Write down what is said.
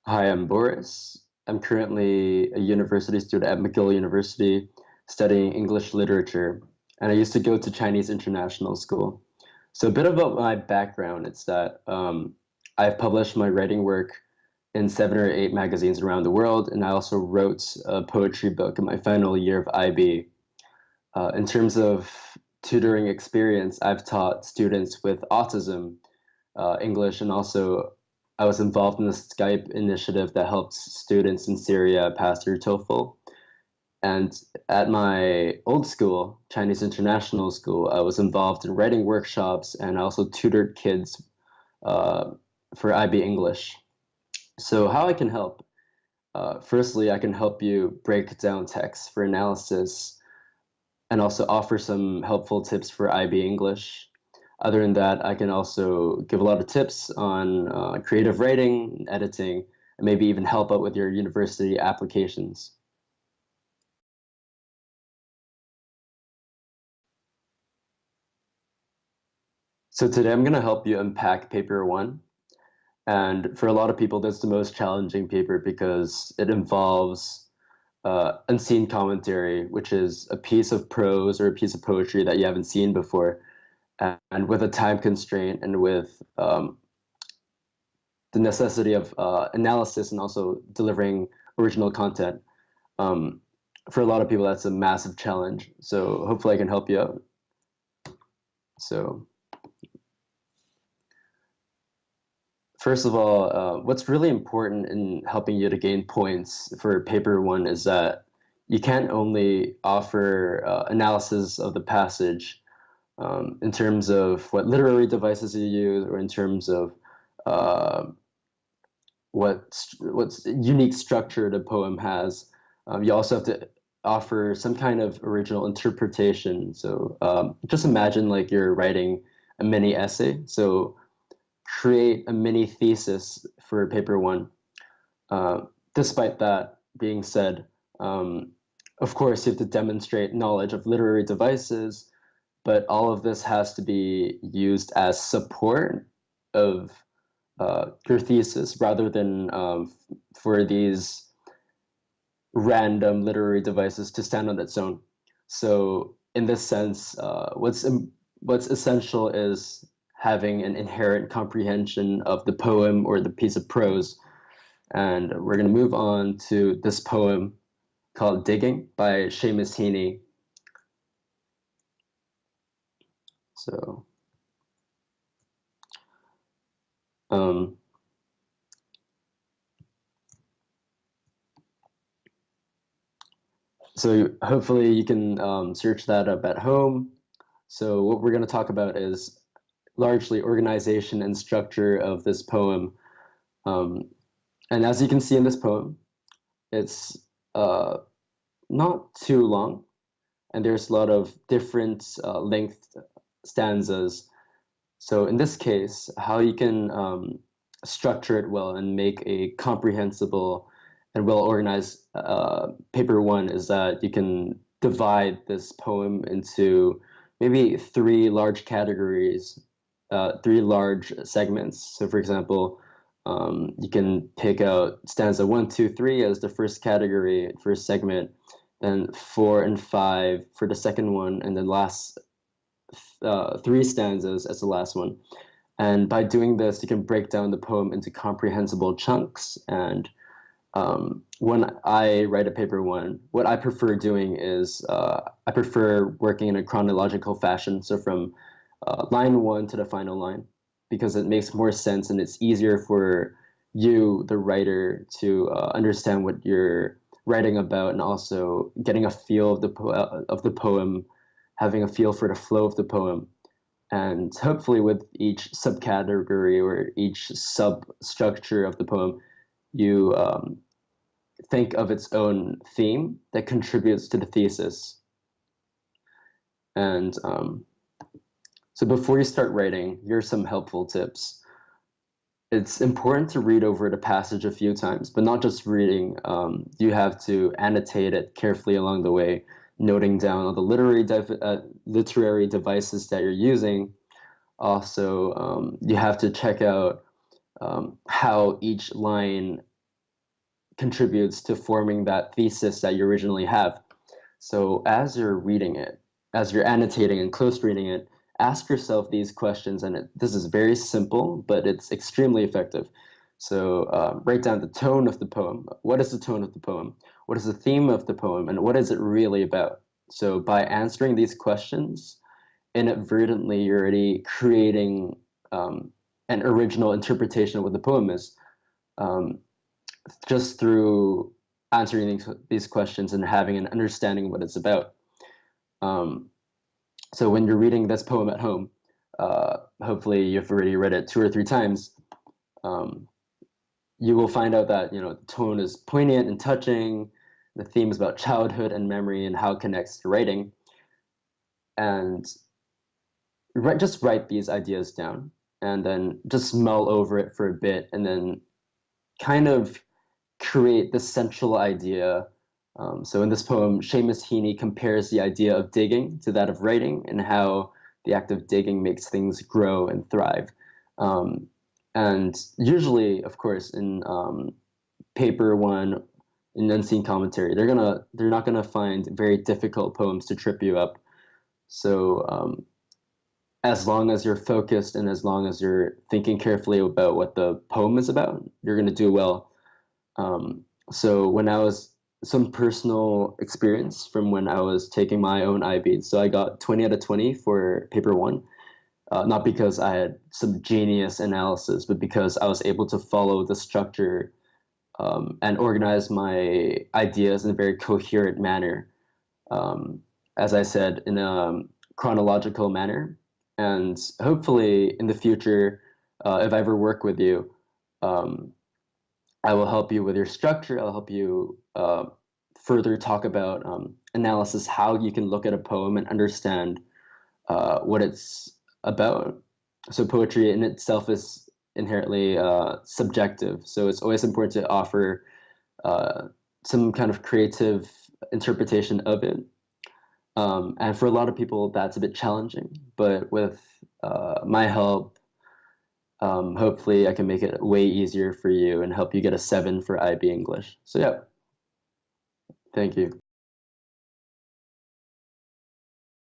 Hi, I'm Boris. I'm currently a university student at McGill University studying English literature, and I used to go to Chinese international school. So, a bit about my background, it's that I've published my writing work in 7 or 8 magazines around the world, and I also wrote a poetry book in my final year of IB. In terms of tutoring experience, I've taught students with autism English, and also I was involved in the Skype initiative that helps students in Syria pass their TOEFL. And at my old school, Chinese International School, I was involved in writing workshops and I also tutored kids uh, for IB English. So, how I can help? Firstly, I can help you break down text for analysis and also offer some helpful tips for IB English. Other than that, I can also give a lot of tips on creative writing, editing, and maybe even help out with your university applications. So today I'm going to help you unpack paper one. And for a lot of people, that's the most challenging paper because it involves unseen commentary, which is a piece of prose or a piece of poetry that you haven't seen before. And with a time constraint and with the necessity of analysis and also delivering original content. Um, for a lot of people, that's a massive challenge. So hopefully I can help you out. So first of all, what's really important in helping you to gain points for paper one is that you can't only offer analysis of the passage in terms of what literary devices you use or in terms of uh, what's unique structure the poem has. You also have to offer some kind of original interpretation. So just imagine like you're writing a mini essay. So create a mini thesis for paper one. Uh, Despite that being said, of course, you have to demonstrate knowledge of literary devices, but all of this has to be used as support of your thesis rather than for these random literary devices to stand on its own. So, in this sense, what's essential is having an inherent comprehension of the poem or the piece of prose. And we're going to move on to this poem called Digging by Seamus Heaney. So, um, so hopefully you can search that up at home. So what we're going to talk about is largely organization and structure of this poem. Um, and as you can see in this poem, it's uh, not too long, and there's a lot of different length stanzas. So in this case, how you can structure it well and make a comprehensible and well organized paper one is that you can divide this poem into maybe three large categories, three large segments. So, for example, you can pick out stanza one, two, three as the first category, first segment, then four and five for the second one, and then last three stanzas as the last one. And by doing this, you can break down the poem into comprehensible chunks. And when I write a paper one, what I prefer doing is I prefer working in a chronological fashion. So from line one to the final line, because it makes more sense and it's easier for you, the writer, to understand what you're writing about, and also getting a feel of the poem, having a feel for the flow of the poem. And hopefully, with each subcategory or each substructure of the poem, you think of its own theme that contributes to the thesis. And so, before you start writing, here's some helpful tips. It's important to read over the passage a few times, but not just reading. You have to annotate it carefully along the way, noting down all the literary devices that you're using. Also, you have to check out how each line contributes to forming that thesis that you originally have. So as you're reading it, as you're annotating and close reading it, ask yourself these questions, and this is very simple, but it's extremely effective. So write down the tone of the poem. What is the tone of the poem? What is the theme of the poem? And what is it really about? So by answering these questions, inadvertently, you're already creating an original interpretation of what the poem is, um, just through answering these questions and having an understanding of what it's about. Um, so when you're reading this poem at home, hopefully you've already read it 2 or 3 times. Um, you will find out that the tone is poignant and touching. The theme is about childhood and memory and how it connects to writing. And just write these ideas down and then just mull over it for a bit and then kind of create the central idea. So in this poem, Seamus Heaney compares the idea of digging to that of writing and how the act of digging makes things grow and thrive. And usually, of course, in paper one, in unseen commentary, they're not gonna find very difficult poems to trip you up. So as long as you're focused and as long as you're thinking carefully about what the poem is about, you're gonna do well. So when I was some personal experience from when I was taking my own IB, so I got 20 out of 20 for paper one. Not because I had some genius analysis, but because I was able to follow the structure and organize my ideas in a very coherent manner. As I said, in a chronological manner. And hopefully in the future, if I ever work with you, I will help you with your structure. I'll help you further talk about analysis, how you can look at a poem and understand what it's about. So poetry in itself is inherently subjective. So it's always important to offer some kind of creative interpretation of it. And for a lot of people, that's a bit challenging. But with my help, hopefully I can make it way easier for you and help you get a 7 for IB English. So yeah, thank you.